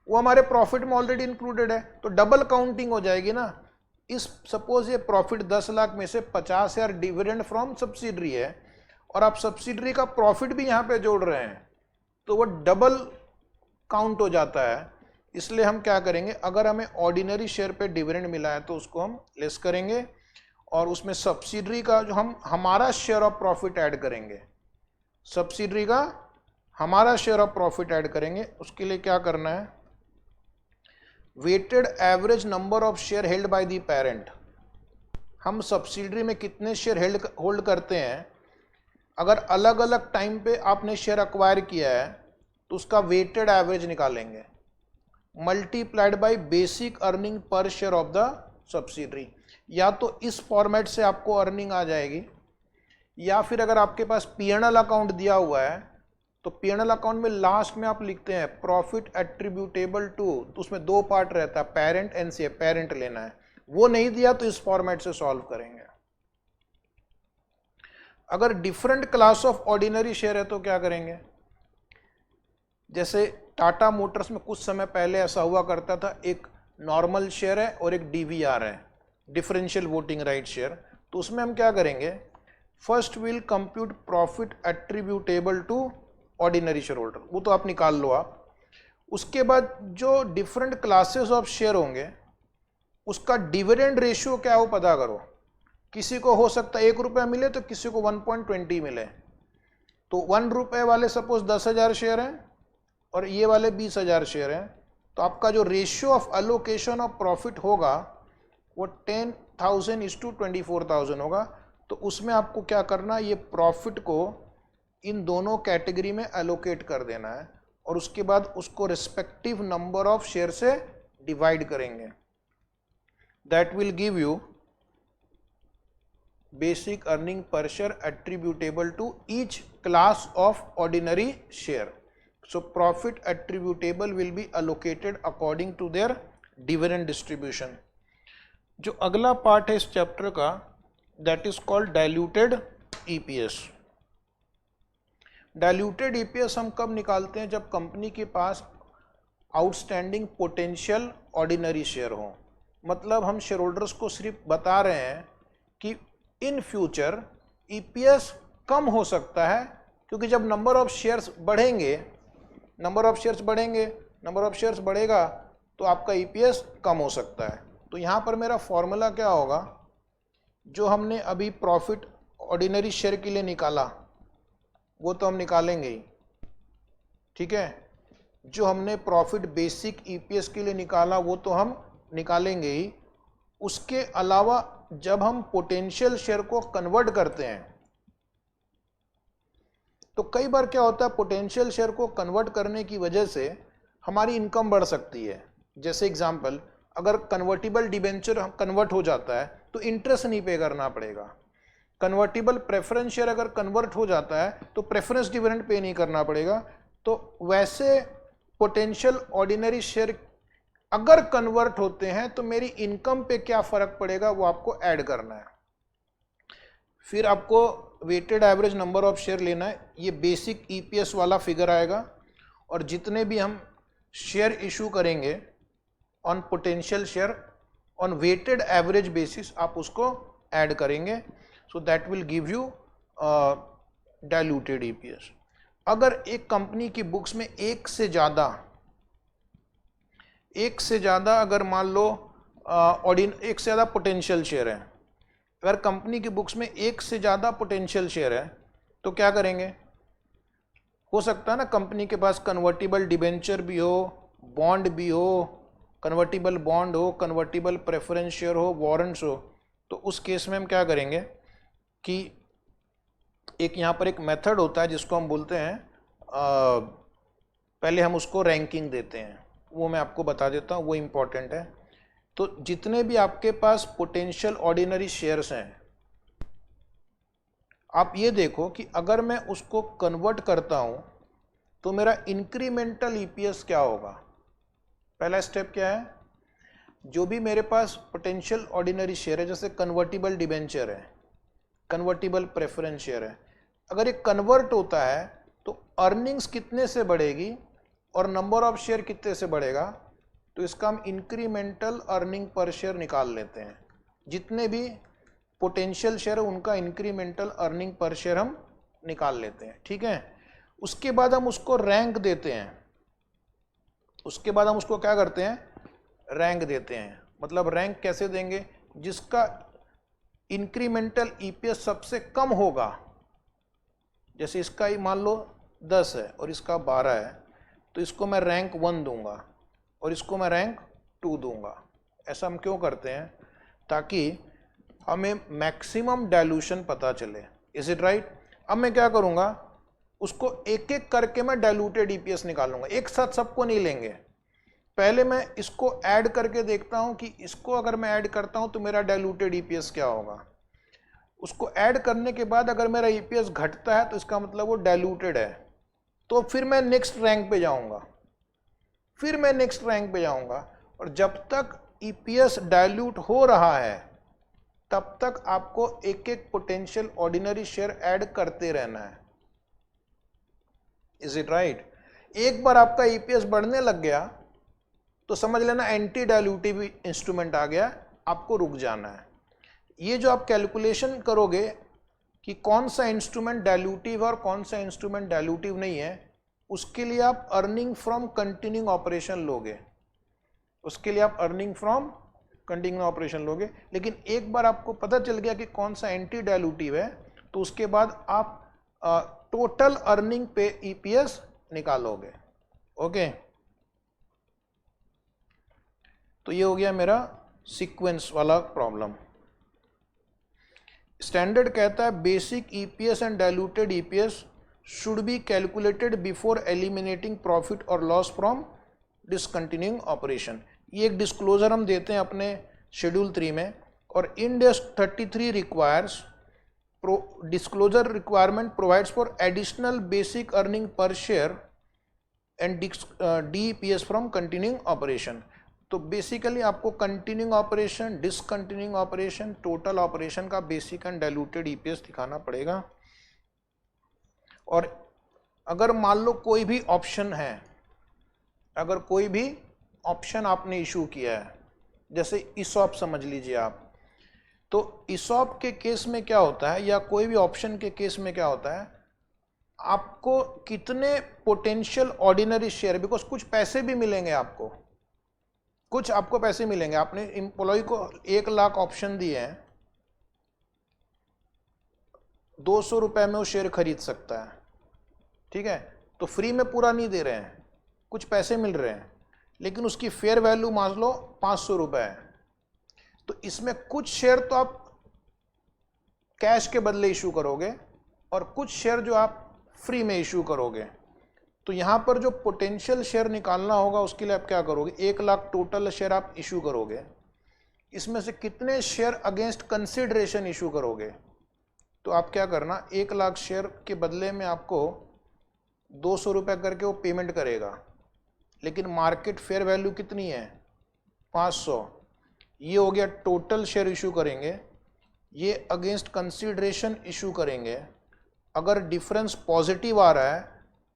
[SPEAKER 1] वो हमारे प्रॉफिट में ऑलरेडी इंक्लूडेड है, तो डबल काउंटिंग हो जाएगी ना। इस सपोज ये प्रॉफिट 10 लाख में से 50,000 डिविडेंड फ्रॉम सब्सिडरी है और आप सब्सिडरी का प्रॉफिट भी यहां पे जोड़ रहे हैं तो वो डबल काउंट हो जाता है। इसलिए हम क्या करेंगे, अगर हमें ऑर्डिनरी शेयर पे डिविडेंड मिला है तो उसको हम लेस करेंगे और उसमें सब्सिडरी का जो हम हमारा शेयर ऑफ प्रॉफिट ऐड करेंगे, सब्सिडरी का हमारा शेयर ऑफ प्रॉफिट ऐड करेंगे। उसके लिए क्या करना है, weighted average number of share held by the parent. हम सब्सिडरी में कितने शेयर होल्ड करते हैं, अगर अलग अलग टाइम पे आपने शेयर अक्वायर किया है तो उसका वेटेड एवरेज निकालेंगे multiplied by basic earning per share of the subsidiary. या तो इस फॉर्मेट से आपको अर्निंग आ जाएगी या फिर अगर आपके पास पीएनएल अकाउंट दिया हुआ है तो पीएनएल अकाउंट में लास्ट में आप लिखते हैं प्रॉफिट एट्रीब्यूटेबल टू, तो उसमें 2 पार्ट रहता है, पेरेंट एनसीए, पेरेंट लेना है। वो नहीं दिया तो इस फॉर्मेट से सॉल्व करेंगे। अगर different class of ordinary share है तो क्या करेंगे, जैसे टाटा मोटर्स में कुछ समय पहले ऐसा हुआ करता था, एक नॉर्मल शेयर है और एक डीवीआर है, डिफरेंशियल वोटिंग राइट शेयर। तो उसमें हम क्या करेंगे, first will compute profit attributable to ordinary share holder, वो तो आप निकाल लो आप। उसके बाद जो डिफरेंट क्लासेस ऑफ शेयर होंगे उसका डिविडेंड रेशियो क्या है वो पता करो। किसी को हो सकता है 1 रुपया मिले तो किसी को 1.20 मिले। तो 1 रुपये वाले सपोज 10,000 शेयर हैं और ये वाले 20,000 शेयर हैं, तो आपका जो ratio of allocation of profit होगा वो 10,000:24,000 होगा। तो उसमें आपको क्या करना, ये प्रॉफिट को इन दोनों कैटेगरी में एलोकेट कर देना है और उसके बाद उसको रिस्पेक्टिव नंबर ऑफ शेयर से डिवाइड करेंगे। That will give you basic earning per share attributable to each class of ordinary share. So profit attributable will be allocated according to their dividend distribution. जो अगला part है इस chapter का, that is called diluted EPS. Diluted EPS हम कब निकालते हैं, जब कंपनी के पास आउटस्टैंडिंग पोटेंशियल ऑर्डिनरी शेयर हो। मतलब हम शेयर होल्डर्स को सिर्फ बता रहे हैं कि इन फ्यूचर ईपीएस कम हो सकता है, क्योंकि जब नंबर ऑफ शेयर्स बढ़ेगा तो आपका ईपीएस कम हो सकता है। तो यहाँ पर मेरा फॉर्मूला क्या होगा, जो हमने अभी प्रॉफिट ऑर्डिनरी शेयर के लिए निकाला वो तो हम निकालेंगे ही, ठीक है। जो हमने प्रॉफिट बेसिक ईपीएस के लिए निकाला वो तो हम निकालेंगे ही। उसके अलावा जब हम पोटेंशियल शेयर को कन्वर्ट करते हैं तो कई बार क्या होता है, पोटेंशियल शेयर को कन्वर्ट करने की वजह से हमारी इनकम बढ़ सकती है। जैसे एग्जांपल, अगर कन्वर्टिबल डिबेंचर कन्वर्ट हो जाता है तो इंटरेस्ट नहीं पे करना पड़ेगा। कन्वर्टिबल प्रेफरेंस शेयर अगर कन्वर्ट हो जाता है तो प्रेफरेंस डिविडेंड पे नहीं करना पड़ेगा। तो वैसे पोटेंशियल ऑर्डिनरी शेयर अगर कन्वर्ट होते हैं तो मेरी इनकम पे क्या फर्क पड़ेगा वो आपको ऐड करना है। फिर आपको weighted average number of share लेना है, ये बेसिक ईपीएस वाला फिगर आएगा। और जितने भी हम शेयर इशू करेंगे on potential share on weighted average basis आप उसको ऐड करेंगे, so that will give you diluted EPS. अगर एक कंपनी की बुक्स में एक से ज़्यादा अगर मान लो एक से ज़्यादा पोटेंशियल शेयर है, अगर कंपनी की बुक्स में एक से ज़्यादा पोटेंशियल शेयर है तो क्या करेंगे? हो सकता है ना कंपनी के पास कन्वर्टिबल डिबेंचर भी हो, बॉन्ड भी हो, कन्वर्टिबल बॉन्ड हो, कन्वर्टिबल प्रेफरेंस शेयर हो, वारंट्स हो। तो उस केस में हम क्या करेंगे कि एक यहाँ पर एक मेथड होता है जिसको हम बोलते हैं पहले हम उसको रैंकिंग देते हैं, वो मैं आपको बता देता हूँ, वो इम्पॉर्टेंट है। तो जितने भी आपके पास पोटेंशियल ऑर्डिनरी शेयर्स हैं, आप ये देखो कि अगर मैं उसको कन्वर्ट करता हूं तो मेरा इंक्रीमेंटल ईपीएस क्या होगा। पहला स्टेप क्या है? जो भी मेरे पास पोटेंशियल ऑर्डिनरी शेयर है, जैसे कन्वर्टिबल डिबेंचर है, कन्वर्टिबल प्रेफरेंस शेयर है, अगर ये कन्वर्ट होता है तो अर्निंग्स कितने से बढ़ेगी और नंबर ऑफ शेयर कितने से बढ़ेगा, तो इसका हम इंक्रीमेंटल अर्निंग पर शेयर निकाल लेते हैं। जितने भी पोटेंशियल शेयर है उनका इंक्रीमेंटल अर्निंग पर शेयर हम निकाल लेते हैं, ठीक है। उसके बाद हम उसको रैंक देते हैं, उसके बाद हम उसको क्या करते हैं? रैंक देते हैं। मतलब रैंक कैसे देंगे? जिसका इंक्रीमेंटल ईपीएस सबसे कम होगा, जैसे इसका ही मान लो 10 है और इसका 12 है, तो इसको मैं रैंक 1 दूंगा और इसको मैं रैंक 2 दूंगा। ऐसा हम क्यों करते हैं? ताकि हमें मैक्सिमम डाइल्यूशन पता चले। Is it right? अब मैं क्या करूंगा, उसको एक एक करके मैं डाइल्यूटेड ईपीएस निकालूंगा, एक साथ सबको नहीं लेंगे। पहले मैं इसको ऐड करके देखता हूं कि इसको अगर मैं ऐड करता हूं तो मेरा डाइल्यूटेड ईपीएस क्या होगा। उसको ऐड करने के बाद अगर मेरा ईपीएस घटता है तो इसका मतलब वो डाइल्यूटेड है, तो फिर मैं नेक्स्ट रैंक पे जाऊंगा, और जब तक ईपीएस डाइल्यूट हो रहा है तब तक आपको एक एक पोटेंशियल ऑर्डिनरी शेयर ऐड करते रहना है। Is it right? एक बार आपका ईपीएस बढ़ने लग गया तो समझ लेना एंटी डाइल्यूटिव इंस्ट्रूमेंट आ गया, आपको रुक जाना है। ये जो आप कैलकुलेशन करोगे कि कौन सा इंस्ट्रूमेंट डाइल्यूटिव और कौन सा इंस्ट्रूमेंट डाइल्यूटिव नहीं है, उसके लिए आप अर्निंग फ्रॉम कंटिन्यूइंग ऑपरेशन लोगे, लेकिन एक बार आपको पता चल गया कि कौन सा एंटी डाइल्यूटिव है तो उसके बाद आप टोटल अर्निंग पे ईपीएस निकालोगे। ओके, तो ये हो गया मेरा सीक्वेंस वाला प्रॉब्लम। स्टैंडर्ड कहता है basic EPS and diluted EPS should be calculated before eliminating profit और लॉस फ्रॉम डिसकंटिन्यूइंग ऑपरेशन। ये एक डिस्क्लोजर हम देते हैं अपने शेड्यूल 3 में, और Ind AS 33 requires disclosure requirement provides for additional basic earning per share and DEPS from continuing operation. तो बेसिकली आपको continuing operation, discontinuing operation, total operation का बेसिक एंड डाइल्यूटेड ईपीएस दिखाना पड़ेगा। और अगर मान लो कोई भी ऑप्शन है, अगर कोई भी ऑप्शन आपने इशू किया है, जैसे ESOP समझ लीजिए आप, तो ESOP के केस में क्या होता है, या कोई भी ऑप्शन के केस में क्या होता है, आपको कितने पोटेंशियल ऑर्डिनरी शेयर, बिकॉज कुछ पैसे भी मिलेंगे आपको, कुछ आपको पैसे मिलेंगे। आपने एम्प्लॉय को 1 लाख ऑप्शन दिए हैं, 200 रुपए में वो शेयर खरीद सकता है, ठीक है, तो फ्री में पूरा नहीं दे रहे हैं, कुछ पैसे मिल रहे हैं, लेकिन उसकी फेयर वैल्यू मान लो 500 रुपए है। तो इसमें कुछ शेयर तो आप कैश के बदले इशू करोगे और कुछ शेयर जो आप फ्री में इशू करोगे। तो यहां पर जो पोटेंशियल शेयर निकालना होगा उसके लिए आप क्या करोगे, 1 लाख टोटल शेयर आप इशू करोगे, इसमें से कितने शेयर अगेंस्ट कंसिडरेशन इशू करोगे। तो आप क्या करना, 1 लाख शेयर के बदले में आपको 200 रुपये करके वो पेमेंट करेगा, लेकिन मार्केट फेयर वैल्यू कितनी है, 500। ये हो गया टोटल शेयर इशू करेंगे, ये अगेंस्ट कंसिडरेशन इशू करेंगे। अगर डिफरेंस पॉजिटिव आ रहा है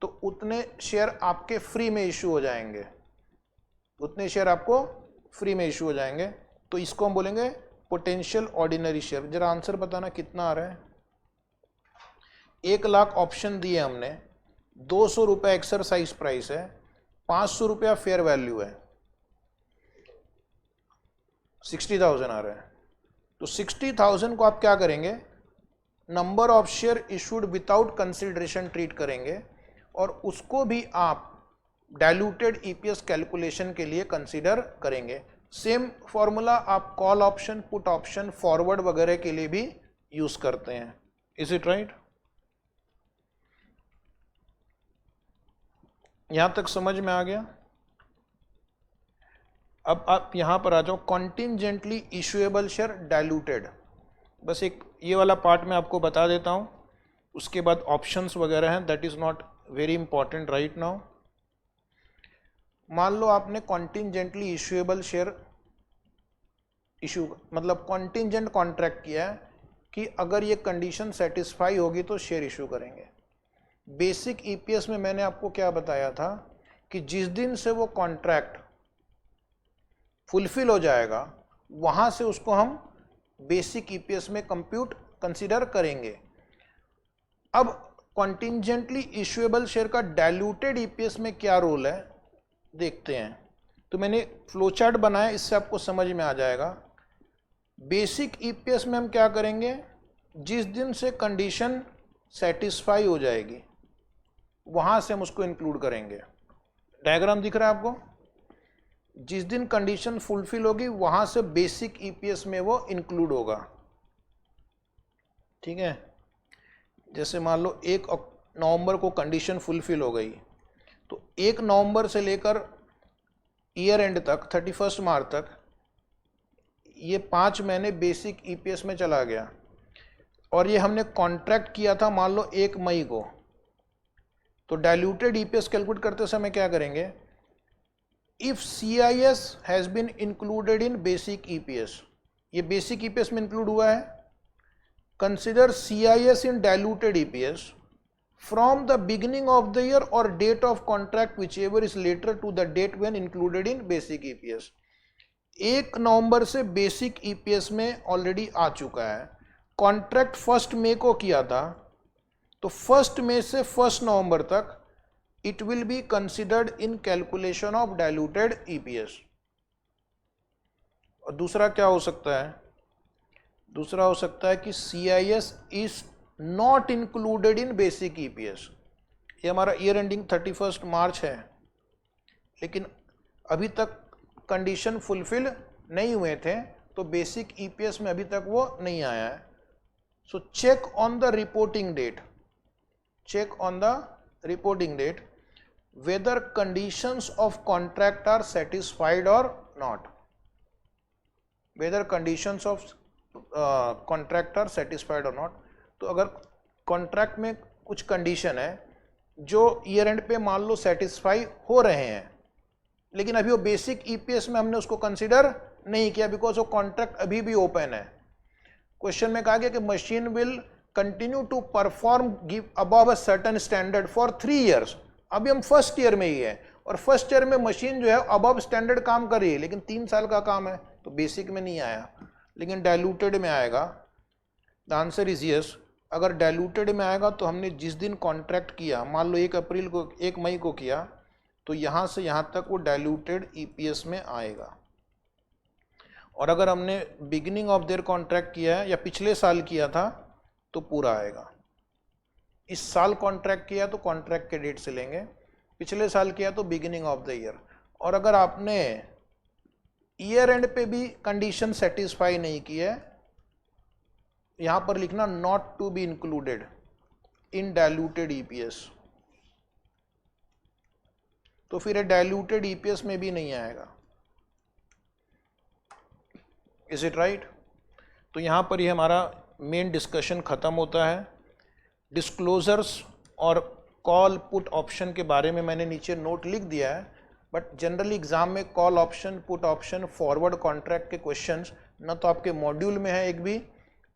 [SPEAKER 1] तो उतने शेयर आपके फ्री में इशू हो जाएंगे, उतने शेयर आपको फ्री में इशू हो जाएंगे। तो इसको हम बोलेंगे पोटेंशियल ऑर्डिनरी शेयर। जरा आंसर बताना कितना आ रहा है। 1 लाख ऑप्शन दिए हमने, 200 रुपये एक्सरसाइज प्राइस है, 500 रुपया फेयर वैल्यू है, 60,000 आ रहा है। तो 60,000 को आप क्या करेंगे, number of share issued without consideration treat करेंगे और उसको भी आप डाइल्यूटेड ईपीएस कैलकुलेशन के लिए कंसीडर करेंगे। सेम फॉर्मूला आप call option, put option, forward वगैरह के लिए भी यूज करते हैं। Is it right? यहां तक समझ में आ गया? अब आप यहां पर आ जाओ, कॉन्टिंजेंटली इशुएबल शेयर डाइल्यूटेड। बस एक ये वाला पार्ट मैं आपको बता देता हूं, उसके बाद ऑप्शंस वगैरह हैं, that is not very important right now. मान लो आपने कॉन्टिंजेंटली इशुएबल शेयर इशू मतलब कॉन्टिंजेंट कॉन्ट्रैक्ट किया है कि अगर ये कंडीशन सेटिस्फाई होगी तो शेयर इशू करेंगे। बेसिक ईपीएस में मैंने आपको क्या बताया था कि जिस दिन से वो कॉन्ट्रैक्ट फुलफिल हो जाएगा वहां से उसको हम बेसिक ईपीएस में कंसीडर करेंगे। अब कॉन्टिंजेंटली इशुएबल शेयर का डाइल्यूटेड ईपीएस में क्या रोल है देखते हैं। तो मैंने फ्लोचार्ट बनाया, इससे आपको समझ में आ जाएगा। बेसिक ईपीएस में हम क्या करेंगे, जिस दिन से कंडीशन सेटिस्फाई हो जाएगी वहां से हम उसको इंक्लूड करेंगे। डायग्राम दिख रहा है आपको? जिस दिन कंडीशन फुलफिल होगी वहां से बेसिक ईपीएस में वो इंक्लूड होगा। ठीक है, जैसे मान लो 1 नवंबर को कंडीशन फुलफिल हो गई, तो 1 नवंबर से लेकर ईयर एंड तक 31 मार्च तक ये 5 महीने बेसिक ईपीएस में चला गया। और ये हमने कॉन्ट्रैक्ट किया था मान लो 1 मई को, तो डाइल्यूटेड ईपीएस कैलकुलेट करते समय क्या करेंगे, if CIS has been included in basic EPS, ये बेसिक ईपीएस में इंक्लूड हुआ है, consider CIS in diluted EPS from the beginning of the year और date of contract which ever is later to the date when included in basic EPS. 1 नवंबर से बेसिक EPS में already आ चुका है, कॉन्ट्रैक्ट 1 मई को किया था, तो 1 मई से 1 नवंबर तक it will be considered in calculation of diluted EPS. और दूसरा क्या हो सकता है, दूसरा हो सकता है कि CIS is not included in basic EPS. ये हमारा ईयर एंडिंग 31 मार्च है, लेकिन अभी तक कंडीशन फुलफिल नहीं हुए थे, तो बेसिक ईपीएस में अभी तक वो नहीं आया है। So check on the reporting date, check on the reporting date whether conditions of contract are satisfied or not, whether conditions of contract are satisfied or not। तो अगर कॉन्ट्रैक्ट में कुछ कंडीशन है जो ईयर एंड पे मान लो satisfy हो रहे हैं, लेकिन अभी वो बेसिक ईपीएस में हमने उसको कंसीडर नहीं किया बिकॉज वो कॉन्ट्रैक्ट अभी भी ओपन है। क्वेश्चन में कहा गया कि machine will continue to perform give above a certain standard for 3 years। अभी हम फर्स्ट ईयर में ही है और फर्स्ट ईयर में मशीन जो है अबव स्टैंडर्ड काम कर रही है, लेकिन 3 साल का काम है, तो बेसिक में नहीं आया, लेकिन डाइल्यूटेड में आएगा। The answer is yes. अगर डाइल्यूटेड में आएगा तो हमने जिस दिन कॉन्ट्रैक्ट किया, मान लो 1 मई को किया, तो यहाँ से यहाँ तक वो डाइल्यूटेड ईपीएस में आएगा। और अगर हमने बिगिनिंग ऑफ देयर कॉन्ट्रैक्ट किया है या पिछले साल किया था तो पूरा आएगा। इस साल कॉन्ट्रैक्ट किया तो कॉन्ट्रैक्ट के डेट से लेंगे, पिछले साल किया तो बिगिनिंग ऑफ द ईयर। और अगर आपने ईयर एंड पे भी कंडीशन सेटिस्फाई नहीं की है, यहां पर लिखना not to be included in diluted EPS, तो फिर डाइल्यूटेड ईपीएस में भी नहीं आएगा। Is it right? तो यहां पर ये हमारा मेन डिस्कशन खत्म होता है। डिस्क्लोजर्स और कॉल पुट ऑप्शन के बारे में मैंने नीचे नोट लिख दिया है, बट जनरली एग्जाम में call option, put option, forward contract के क्वेश्चंस न तो आपके मॉड्यूल में है एक भी,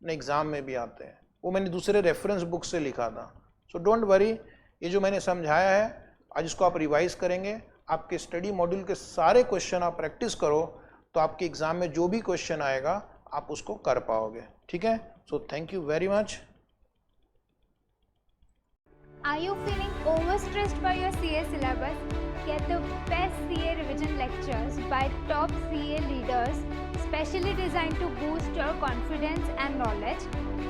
[SPEAKER 1] न एग्जाम में भी आते हैं। वो मैंने दूसरे रेफरेंस बुक से लिखा था। सो डोंट वरी, ये जो मैंने समझाया है आज इसको आप रिवाइज करेंगे, आपके स्टडी मॉड्यूल के सारे क्वेश्चन आप प्रैक्टिस करो तो आपके एग्जाम में जो भी क्वेश्चन आएगा आप उसको कर पाओगे, ठीक है। So thank you very much.
[SPEAKER 2] Are you feeling overstressed by your CA syllabus? Get the best CA revision lectures by top CA leaders, specially designed to boost your confidence and knowledge.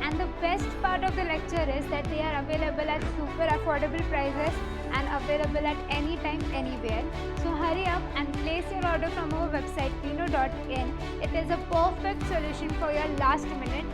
[SPEAKER 2] And the best part of the lecture is that they are available at super affordable prices and available at any time, anywhere. So hurry up and place your order from our website kino.in. It is a perfect solution for your last minute